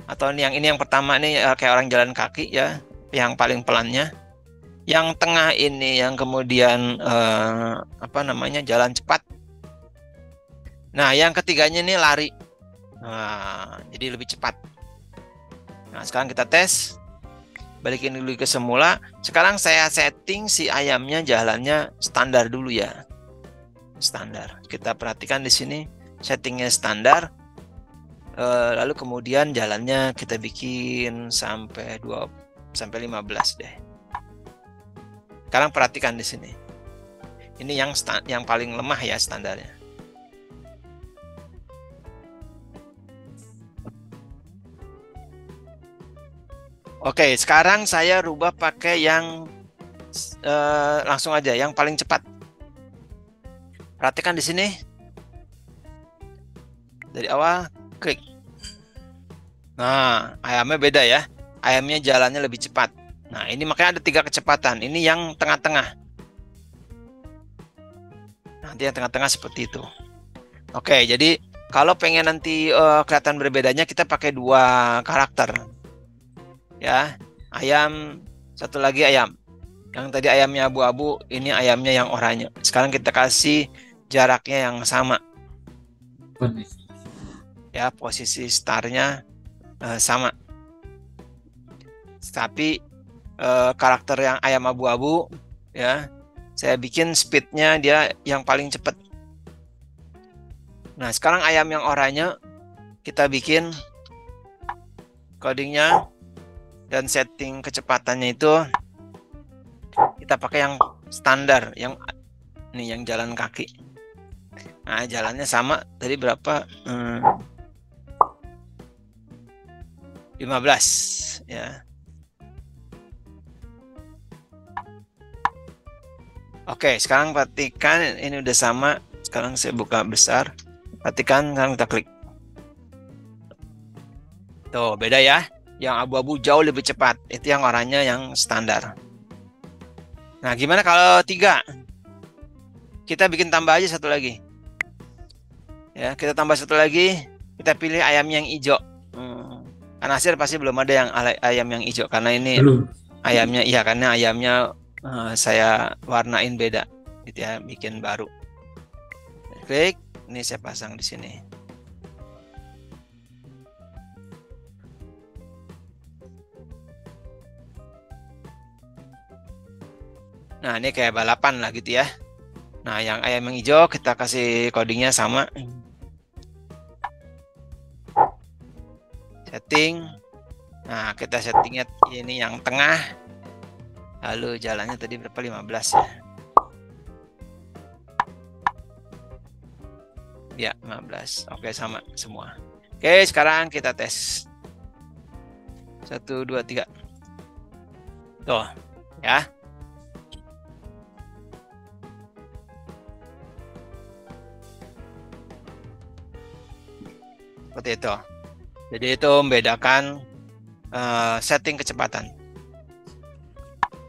atau yang ini yang pertama nih kayak orang jalan kaki ya, yang paling pelannya. Yang tengah ini yang kemudian apa namanya jalan cepat. Nah yang ketiganya ini lari. Nah, jadi lebih cepat. Nah sekarang kita tes. balikin dulu ke semula. Sekarang saya setting si ayamnya jalannya standar dulu ya. Standar. Kita perhatikan di sini settingnya standar. Lalu kemudian jalannya kita bikin sampai 15 deh. Sekarang perhatikan di sini. Ini yang paling lemah ya standarnya. Oke, sekarang saya rubah pakai yang langsung aja, yang paling cepat. Perhatikan di sini. Dari awal klik. Nah, ayamnya beda ya. Ayamnya jalannya lebih cepat. Nah, ini makanya ada 3 kecepatan. Ini yang tengah-tengah. Nanti yang tengah-tengah seperti itu. Oke, jadi kalau pengen nanti kelihatan berbedanya, kita pakai 2 karakter. Ya, ayam, satu lagi ayam. Yang tadi ayamnya abu-abu, ini ayamnya yang oranye. Sekarang kita kasih jaraknya yang sama. Ya, posisi startnya sama. Tapi karakter yang ayam abu-abu, ya, saya bikin speednya dia yang paling cepat. Nah, sekarang ayam yang oranye kita bikin codingnya dan setting kecepatannya itu kita pakai yang standar, yang ini yang jalan kaki. Nah, jalannya sama tadi berapa? 15 ya. Oke, sekarang perhatikan ini udah sama. Sekarang saya buka besar. Perhatikan, sekarang kita klik. Tuh, beda ya. Yang abu-abu jauh lebih cepat. Itu yang oranye yang standar. Nah, gimana kalau 3? Kita bikin tambah aja satu lagi. Ya, kita tambah satu lagi. Kita pilih ayam yang hijau. Karena hasil pasti belum ada yang ayam yang hijau. Karena ini ayamnya, iya, karena ayamnya saya warnain beda. Gitu ya, bikin baru. Klik. Ini saya pasang di sini. Nah, ini kayak balapan lah gitu ya. Nah, yang ayam yang hijau kita kasih codingnya sama. Setting. Nah, kita settingnya ini yang tengah. Lalu jalannya tadi berapa? 15 ya. Ya, 15. Oke, sama semua. Oke, sekarang kita tes. 1, 2, 3. Tuh, ya. Seperti itu. Jadi itu membedakan setting kecepatan.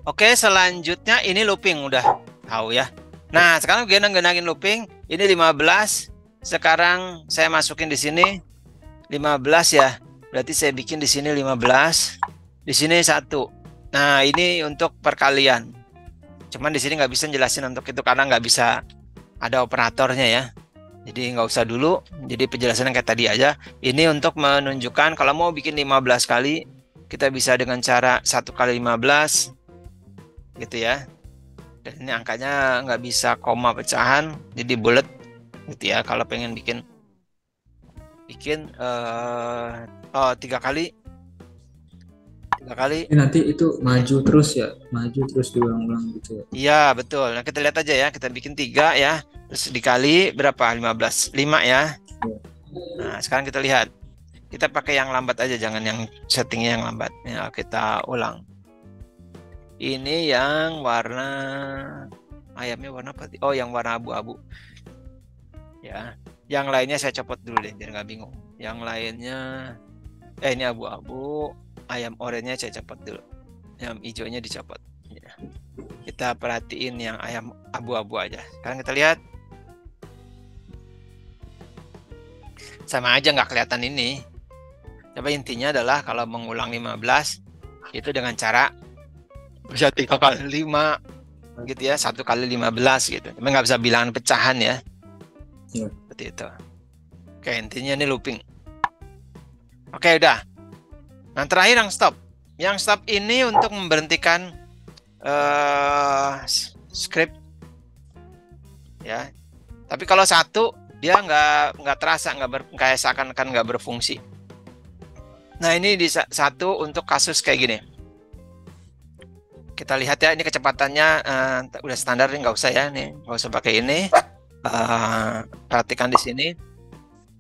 Oke, selanjutnya ini looping, udah tahu ya. Nah, sekarang genang-genangin looping. Ini 15. Sekarang saya masukin di sini 15 ya. Berarti saya bikin di sini 15. Di sini 1. Nah, ini untuk perkalian. Cuman di sini nggak bisa jelasin untuk itu karena nggak bisa ada operatornya ya. Jadi nggak usah dulu. Jadi penjelasannya kayak tadi aja. Ini untuk menunjukkan kalau mau bikin 15 kali, kita bisa dengan cara 1 kali 15 gitu ya. Dan ini angkanya nggak bisa koma pecahan, jadi bulat gitu ya. Kalau pengen bikin 3 kali. Nanti itu maju terus ya, maju terus diulang-ulang gitu ya. Iya, betul. Nah, kita lihat aja ya. Kita bikin 3 ya. Terus dikali berapa? 15. 5 ya. Nah, sekarang kita lihat. Kita pakai yang lambat aja, jangan yang settingnya yang lambat. Ya, kita ulang. Ini yang warna ayamnya warna apa? Oh, yang warna abu-abu. Ya. Yang lainnya saya copot dulu deh biar nggak bingung. Yang lainnya ini abu-abu. Ayam oranye saya copot dulu. Yang hijaunya dicopot. Ya. Kita perhatiin yang ayam abu-abu aja. Sekarang kita lihat. Sama aja nggak kelihatan ini. Tapi intinya adalah kalau mengulang 15 itu dengan cara bisa 3 kali 5 gitu ya. 1 kali 15 gitu. Tapi nggak bisa bilangan pecahan ya. Seperti itu. Oke, intinya ini looping. Oke, udah. Nah, terakhir yang stop Yang stop ini untuk memberhentikan script ya. Tapi kalau satu dia nggak terasa, kayak seakan-akan nggak berfungsi. Nah ini di satu untuk kasus kayak gini. Kita lihat ya, ini kecepatannya udah standar nih, nggak usah ya, nih nggak usah pakai ini. Perhatikan di sini,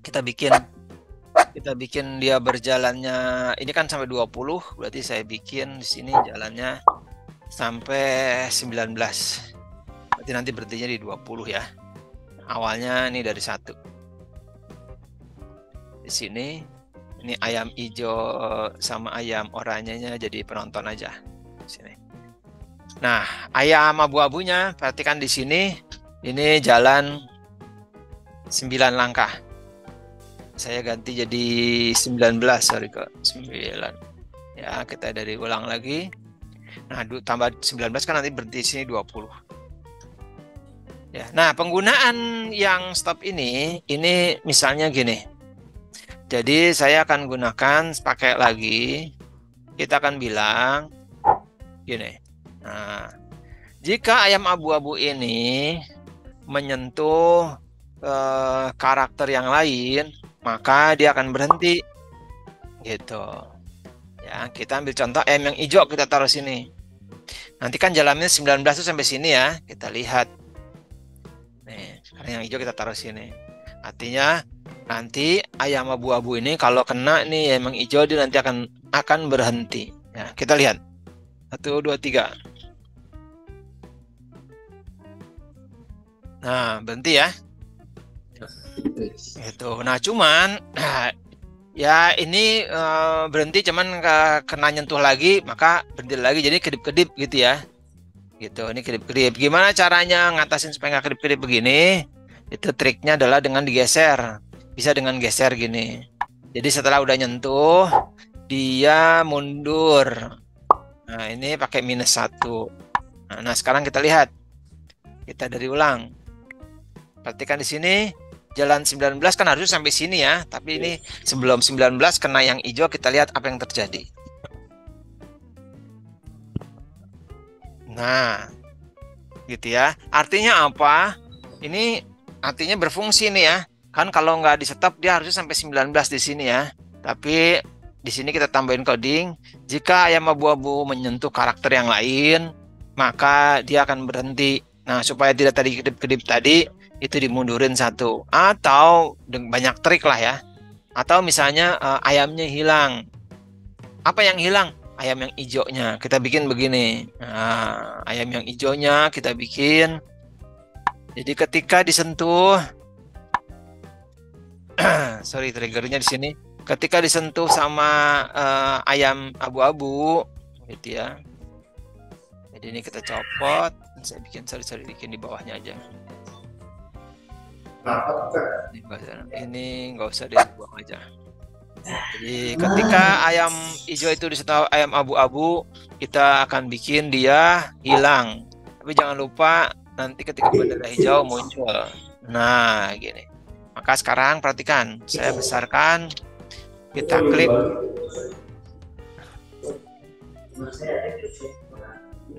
kita bikin dia berjalannya, ini kan sampai 20, berarti saya bikin di sini jalannya sampai 19. Berarti nanti berhentinya di 20 ya. Awalnya ini dari 1. Di sini ini ayam hijau sama ayam oranyenya jadi penonton aja. Di sini. Nah, ayam abu-abunya perhatikan di sini. Ini jalan 9 langkah. Saya ganti jadi 19, sorry kok. 9. Ya, kita dari ulang lagi. Nah, tambah 19 kan nanti berhenti di sini 20. Ya, nah penggunaan yang stop ini misalnya gini. Jadi saya akan gunakan pakai lagi. Kita akan bilang gini. Nah, jika ayam abu-abu ini menyentuh karakter yang lain, maka dia akan berhenti. Gitu. Ya, kita ambil contoh ayam yang hijau, kita taruh sini. Nanti kan jalannya 19 itu sampai sini ya. Kita lihat. Nih, sekarang yang hijau kita taruh sini. Artinya nanti ayam abu-abu ini kalau kena nih emang hijau, dia nanti akan berhenti. Ya, kita lihat. 1, 2, 3. Nah, berhenti ya. Gitu. Nah, cuman ya ini berhenti cuman kena nyentuh lagi, maka berhenti lagi, jadi kedip-kedip gitu ya. Gitu, ini kedip-kedip. Gimana caranya ngatasin supaya nggak kedip-kedip begini? Itu triknya adalah dengan digeser. Bisa dengan geser gini. Jadi setelah udah nyentuh, dia mundur. Nah, ini pakai -1. Nah, sekarang kita lihat. Kita dari ulang. Perhatikan di sini, jalan 19 kan harusnya sampai sini ya. Tapi ini sebelum 19 kena yang hijau, kita lihat apa yang terjadi. Nah, gitu ya. Artinya apa? Ini artinya berfungsi nih ya. Kan kalau nggak di stop dia harusnya sampai 19 di sini ya. Tapi di sini kita tambahin coding. Jika ayam abu-abu menyentuh karakter yang lain, maka dia akan berhenti. Nah, supaya tidak tadi kedip-kedip tadi, itu dimundurin 1. Atau banyak trik lah ya. Atau misalnya ayamnya hilang. Apa yang hilang? Ayam yang hijaunya. Kita bikin begini. Nah, ayam yang hijaunya kita bikin. Jadi ketika disentuh, sorry triggernya di sini. Ketika disentuh sama ayam abu-abu, gitu ya. Jadi ini kita copot. Saya bikin bikin di bawahnya aja. Ini nggak usah dibuang aja. Jadi ketika ayam hijau itu disentuh ayam abu-abu, kita akan bikin dia hilang. Tapi jangan lupa nanti ketika bendera hijau muncul. Nah, gini. Maka sekarang perhatikan, saya besarkan, kita klik.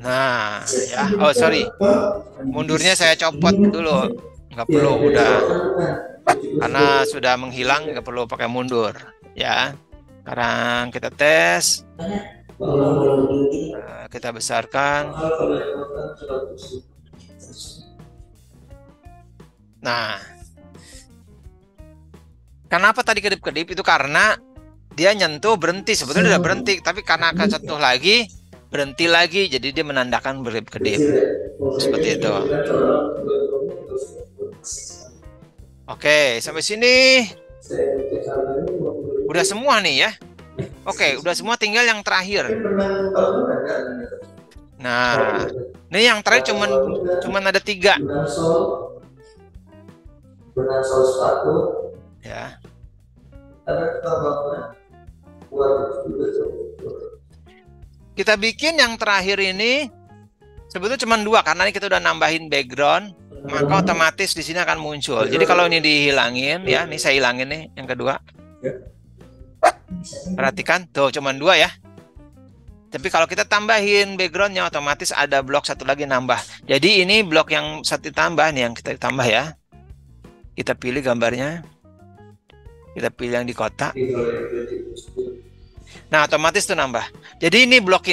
Nah, ya. Oh, sorry. Mundurnya saya copot dulu. Nggak perlu, udah. Karena sudah menghilang, nggak perlu pakai mundur. Ya, sekarang kita tes, kita besarkan. Nah, kenapa tadi kedip-kedip? Itu karena dia nyentuh berhenti, sebetulnya udah berhenti, tapi karena akan sentuh lagi, berhenti lagi, jadi dia menandakan berkedip-kedip. Seperti itu. Oke, sampai sini udah semua nih ya. Oke, udah semua, tinggal yang terakhir. Nah, ini yang terakhir cuman ada 3. Ya. Kita bikin yang terakhir ini sebetulnya cuma 2 karena ini kita udah nambahin background, maka otomatis di sini akan muncul. Jadi kalau ini dihilangin ya, ini saya hilangin nih yang kedua. Perhatikan tuh cuma 2 ya. Tapi kalau kita tambahin backgroundnya, otomatis ada blok satu lagi nambah. Jadi ini blok yang satu tambah nih, yang kita tambah ya. Kita pilih gambarnya. Kita pilih yang di kotak. Nah, otomatis itu nambah. Jadi ini blok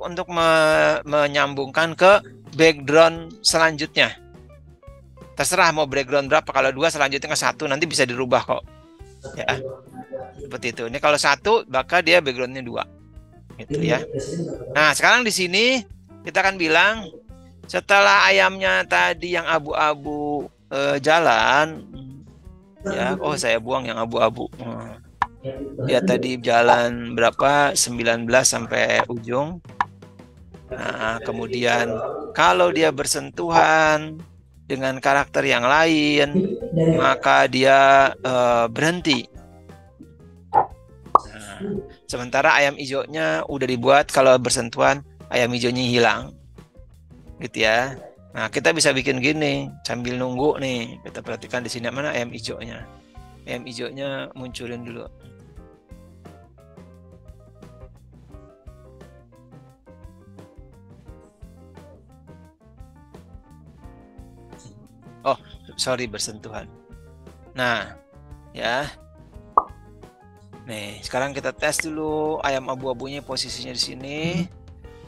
untuk menyambungkan ke background selanjutnya. Terserah mau background berapa. Kalau 2 selanjutnya ke 1, nanti bisa dirubah kok. Ya, seperti itu. Ini kalau 1, maka dia backgroundnya 2. Gitu ya. Nah, sekarang di sini kita akan bilang setelah ayamnya tadi yang abu-abu jalan, ya, oh saya buang yang abu-abu. Dia tadi jalan berapa? 19 sampai ujung. Nah, kemudian kalau dia bersentuhan dengan karakter yang lain, maka dia berhenti. Nah, sementara ayam hijaunya udah dibuat kalau bersentuhan ayam hijaunya hilang. Gitu ya. Nah, kita bisa bikin gini sambil nunggu nih. Kita perhatikan di sini mana ayam hijaunya. Ayam hijaunya munculin dulu. Oh, sorry, bersentuhan. Nah, ya. Nih, sekarang kita tes dulu ayam abu-abunya posisinya di sini.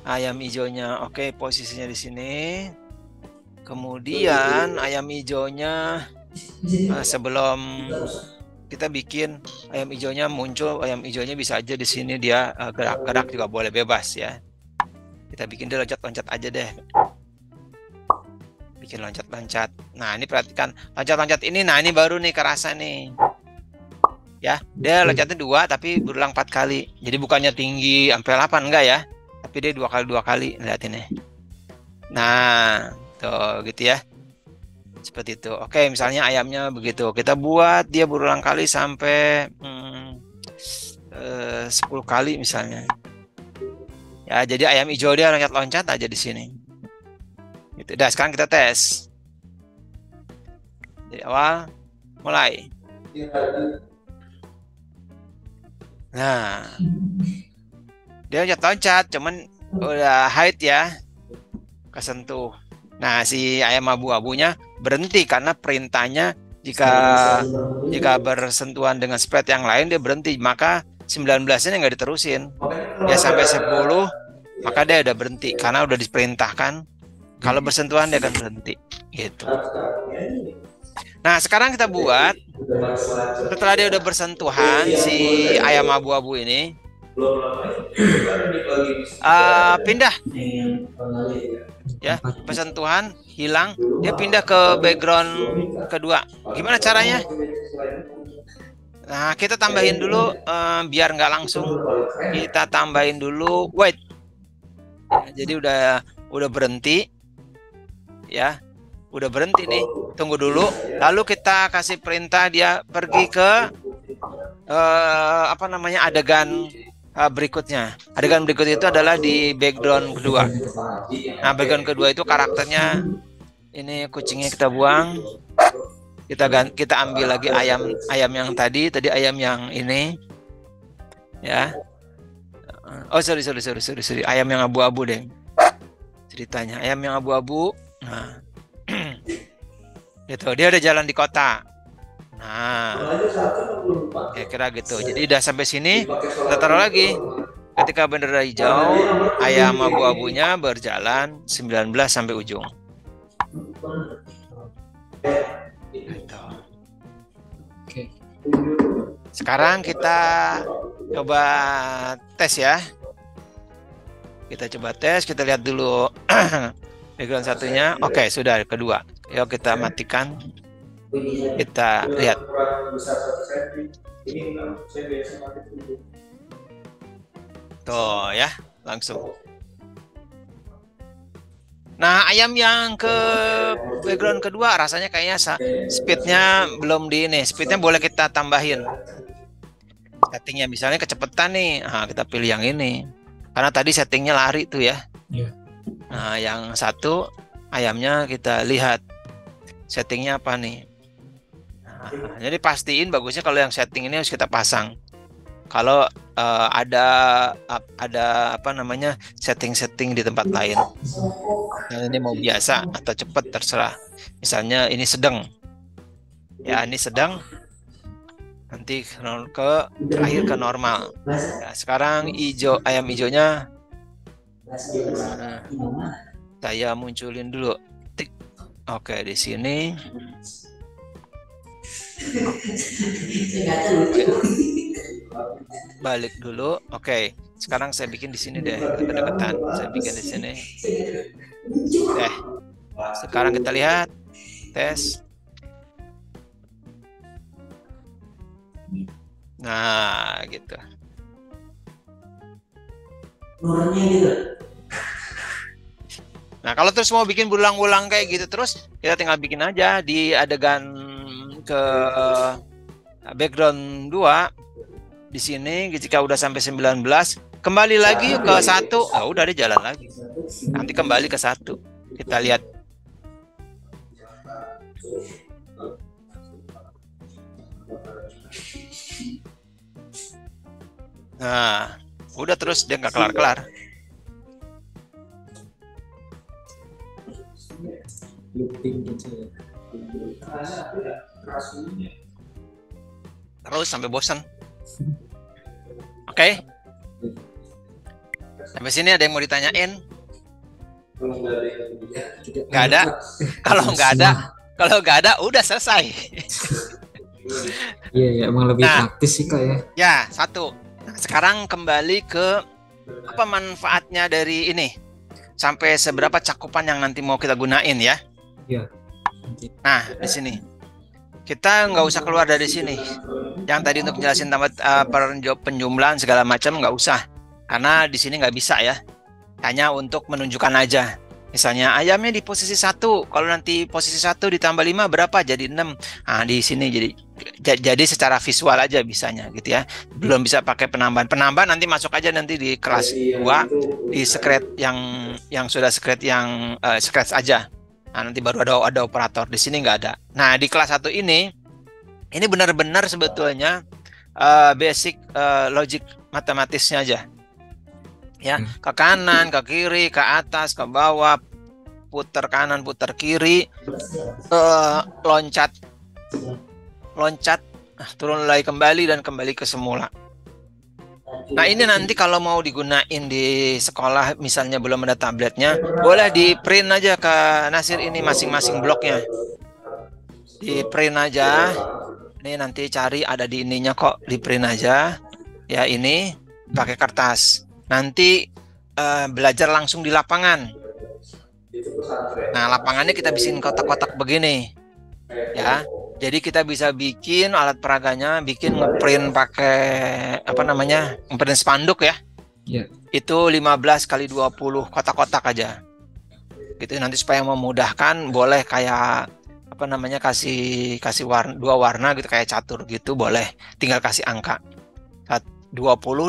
Ayam hijaunya oke, posisinya di sini. Kemudian ayam hijaunya sebelum kita bikin ayam hijaunya muncul, ayam hijaunya bisa aja di sini dia gerak-gerak juga boleh bebas ya. Kita bikin dia loncat-loncat aja deh. Bikin loncat-loncat. Nah, ini perhatikan loncat-loncat ini. Nah, ini baru nih kerasa nih. Ya, dia loncatnya 2 tapi berulang 4 kali. Jadi bukannya tinggi sampai 8 enggak ya. Tapi dia 2 kali. Lihat ini. Nah, tuh gitu ya. Seperti itu. Oke, misalnya ayamnya begitu. Kita buat dia berulang kali sampai 10 kali misalnya. Ya, jadi ayam hijau dia loncat-loncat aja di sini. Gitu. Nah, sekarang kita tes. Dari awal, mulai. Nah, dia loncat-loncat, cuman udah height ya, kesentuh. Nah, si ayam abu-abunya berhenti karena perintahnya jika bersentuhan dengan sprite yang lain dia berhenti, maka 19-nya nggak diterusin. Ya sampai 10, maka dia udah berhenti karena udah diperintahkan. Kalau bersentuhan dia akan berhenti, gitu. Nah, sekarang kita buat setelah dia udah bersentuhan si ayam abu-abu ini, pindah, ya, bersentuhan hilang, dia pindah ke background kedua. Gimana caranya? Nah, kita tambahin dulu biar nggak langsung. Kita tambahin dulu wait. Ya, jadi udah berhenti. Ya, udah berhenti nih, tunggu dulu, lalu kita kasih perintah dia pergi ke adegan berikutnya. Adegan berikut itu adalah di background kedua. Nah, background kedua itu karakternya ini, kucingnya kita buang, kita ambil lagi ayam yang tadi ayam yang ini ya. Oh sorry, ayam yang abu-abu deh ceritanya, ayam yang abu-abu. Nah, gitu, dia udah jalan di kota. Nah, kira-kira gitu. Jadi udah sampai sini, kita taruh lagi. Ketika bendera hijau, ayam abu-abunya berjalan 19 sampai ujung. Gitu. Oke. Sekarang kita coba tes ya. Kita coba tes, kita lihat dulu background satunya. Oke, sudah kedua. Yuk kita matikan. Kita lihat. Tuh ya, langsung. Nah, ayam yang ke background kedua rasanya kayaknya speednya belum di ini. Speednya boleh kita tambahin. Settingnya misalnya kecepatan nih. Nah, kita pilih yang ini. Karena tadi settingnya lari tuh ya. Yeah. Nah, yang satu ayamnya kita lihat settingnya apa nih. Nah, jadi pastiin bagusnya kalau yang setting ini harus kita pasang. Kalau ada apa namanya setting-setting di tempat lain. Nah, ini mau biasa atau cepat terserah. Misalnya ini sedang. Ya, ini sedang. Nanti terakhir ke normal. Ya, sekarang ayam hijaunya saya munculin dulu. Tik. Oke, di sini. Balik dulu. Oke, sekarang saya bikin di sini deh, kedekatan. Saya bikin di sini. Sekarang kita lihat tes. Nah, gitu. Nah, kalau terus mau bikin berulang-ulang kayak gitu terus, kita tinggal bikin aja di adegan ke background 2 di sini. Jika udah sampai 19, kembali lagi ke 1. Oh, udah dia jalan lagi. Nanti kembali ke 1. Kita lihat. Nah, udah terus dia nggak kelar-kelar. Terus sampai bosan. Oke. Sampai sini ada yang mau ditanyain? Nggak ada. Kalau nggak ada, udah selesai. Iya, emang lebih praktis sih Kak ya. Ya, 1. Nah, sekarang kembali ke apa manfaatnya dari ini. Sampai seberapa cakupan yang nanti mau kita gunain ya. Iya. Nah, di sini kita nggak usah keluar dari sini. Yang tadi untuk jelasin penjumlahan segala macam nggak usah, karena di sini nggak bisa ya. Hanya untuk menunjukkan aja. Misalnya ayamnya di posisi 1, kalau nanti posisi 1 ditambah 5 berapa? Jadi 6. Nah, di sini jadi secara visual aja bisanya gitu ya. Belum bisa pakai penambahan. Penambahan nanti masuk aja nanti di kelas 2 di Scratch yang sudah Scratch yang Scratch aja. Nah, nanti baru ada operator. Di sini nggak ada. Nah, di kelas 1 ini benar-benar sebetulnya basic logic matematisnya aja. Ya, ke kanan, ke kiri, ke atas, ke bawah, putar kanan, putar kiri, loncat, turun lagi kembali dan kembali ke semula. Nah, ini nanti kalau mau digunain di sekolah, misalnya belum ada tabletnya, boleh di print aja ke Nasir ini masing-masing bloknya. Di print aja. Ini nanti cari ada di ininya kok, di print aja. Ya, ini pakai kertas. Nanti belajar langsung di lapangan. Nah, lapangannya kita bikin kotak-kotak begini. Ya. Jadi kita bisa bikin alat peraganya, bikin ngeprint pakai ngeprint spanduk ya. Yeah. Itu 15 kali 20 kotak-kotak aja. Gitu nanti supaya memudahkan, boleh kayak kasih warna, 2 warna gitu kayak catur gitu boleh. Tinggal kasih angka. 20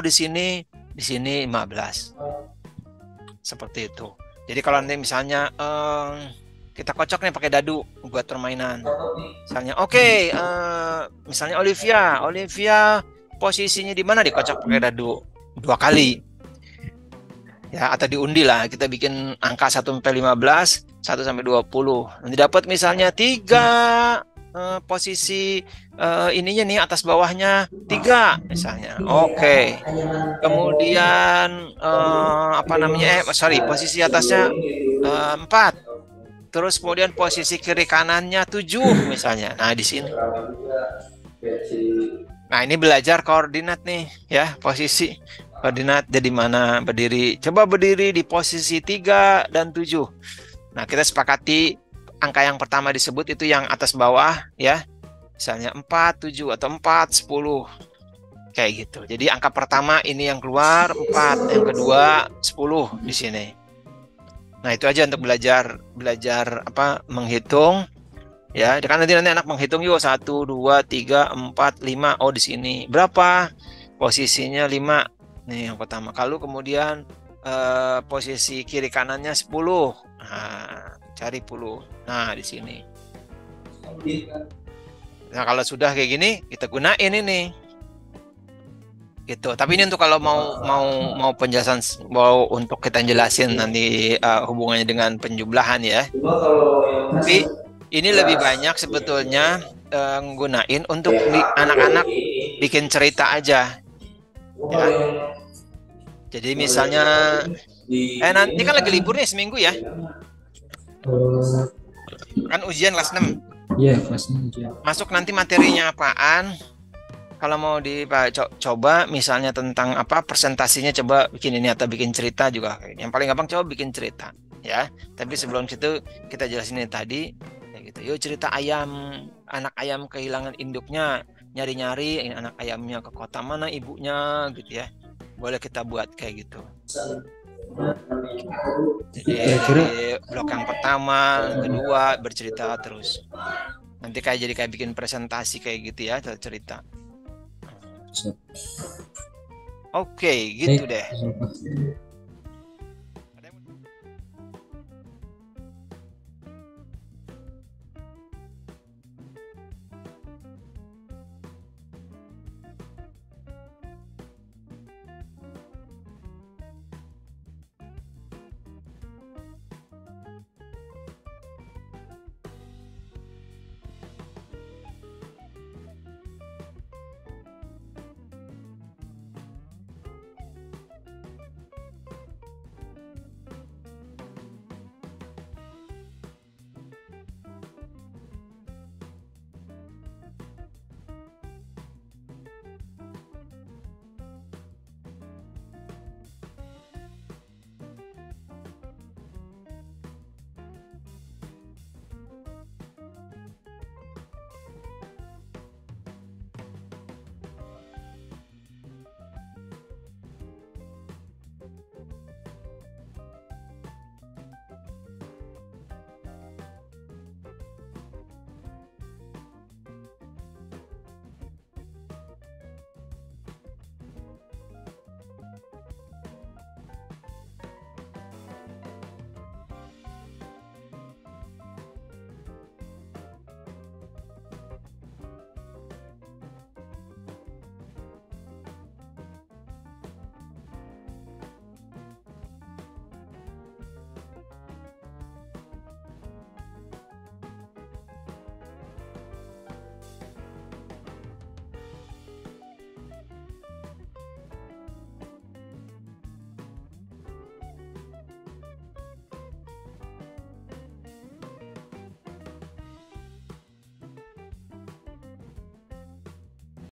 di sini 15. Seperti itu. Jadi kalau nanti misalnya kita kocok nih pakai dadu buat permainan. Misalnya misalnya Olivia posisinya di mana, dikocok pakai dadu 2 kali. Ya, atau diundi lah, kita bikin angka 1 sampai 15, 1 sampai 20. Nanti dapat misalnya 3 posisi ininya nih atas bawahnya 3 misalnya. Oke. Kemudian posisi atasnya 4. Terus kemudian posisi kiri kanannya 7 misalnya. Nah, di sini. Nah, ini belajar koordinat nih ya, posisi koordinat jadi mana berdiri. Coba berdiri di posisi 3 dan 7. Nah, kita sepakati angka yang pertama disebut itu yang atas bawah ya. Misalnya 4, 7 atau 4, 10. Kayak gitu. Jadi angka pertama ini yang keluar 4, yang kedua 10 di sini. Nah, itu aja untuk belajar menghitung ya. Kan nanti anak menghitung juga 1 2 3 4 5. Oh, di sini berapa? Posisinya 5. Nih yang pertama. Kalau kemudian posisi kiri kanannya 10. Nah, cari 10. Nah, di sini. Nah, kalau sudah kayak gini, kita gunain ini. gitu. Tapi ini untuk kalau mau penjelasan, mau untuk kita jelasin nanti hubungannya dengan penjumlahan ya. Tapi ini lebih banyak sebetulnya nggunain untuk anak-anak bikin cerita aja. Ya. Jadi misalnya nanti kan lagi libur nih seminggu ya. Kan ujian kelas 6. Iya, kelas 6 ujian. Masuk nanti materinya apaan? Kalau mau coba misalnya tentang apa presentasinya, coba bikin ini atau bikin cerita juga. Yang paling gampang coba bikin cerita ya. Tapi sebelum situ kita jelasin ini tadi ya gitu. Yuk cerita anak ayam kehilangan induknya, nyari-nyari anak ayamnya ke kota, mana ibunya gitu ya. Boleh kita buat kayak gitu. Jadi blok yang pertama, kedua bercerita terus. Nanti kayak bikin presentasi kayak gitu ya, cerita. Oke, gitu deh.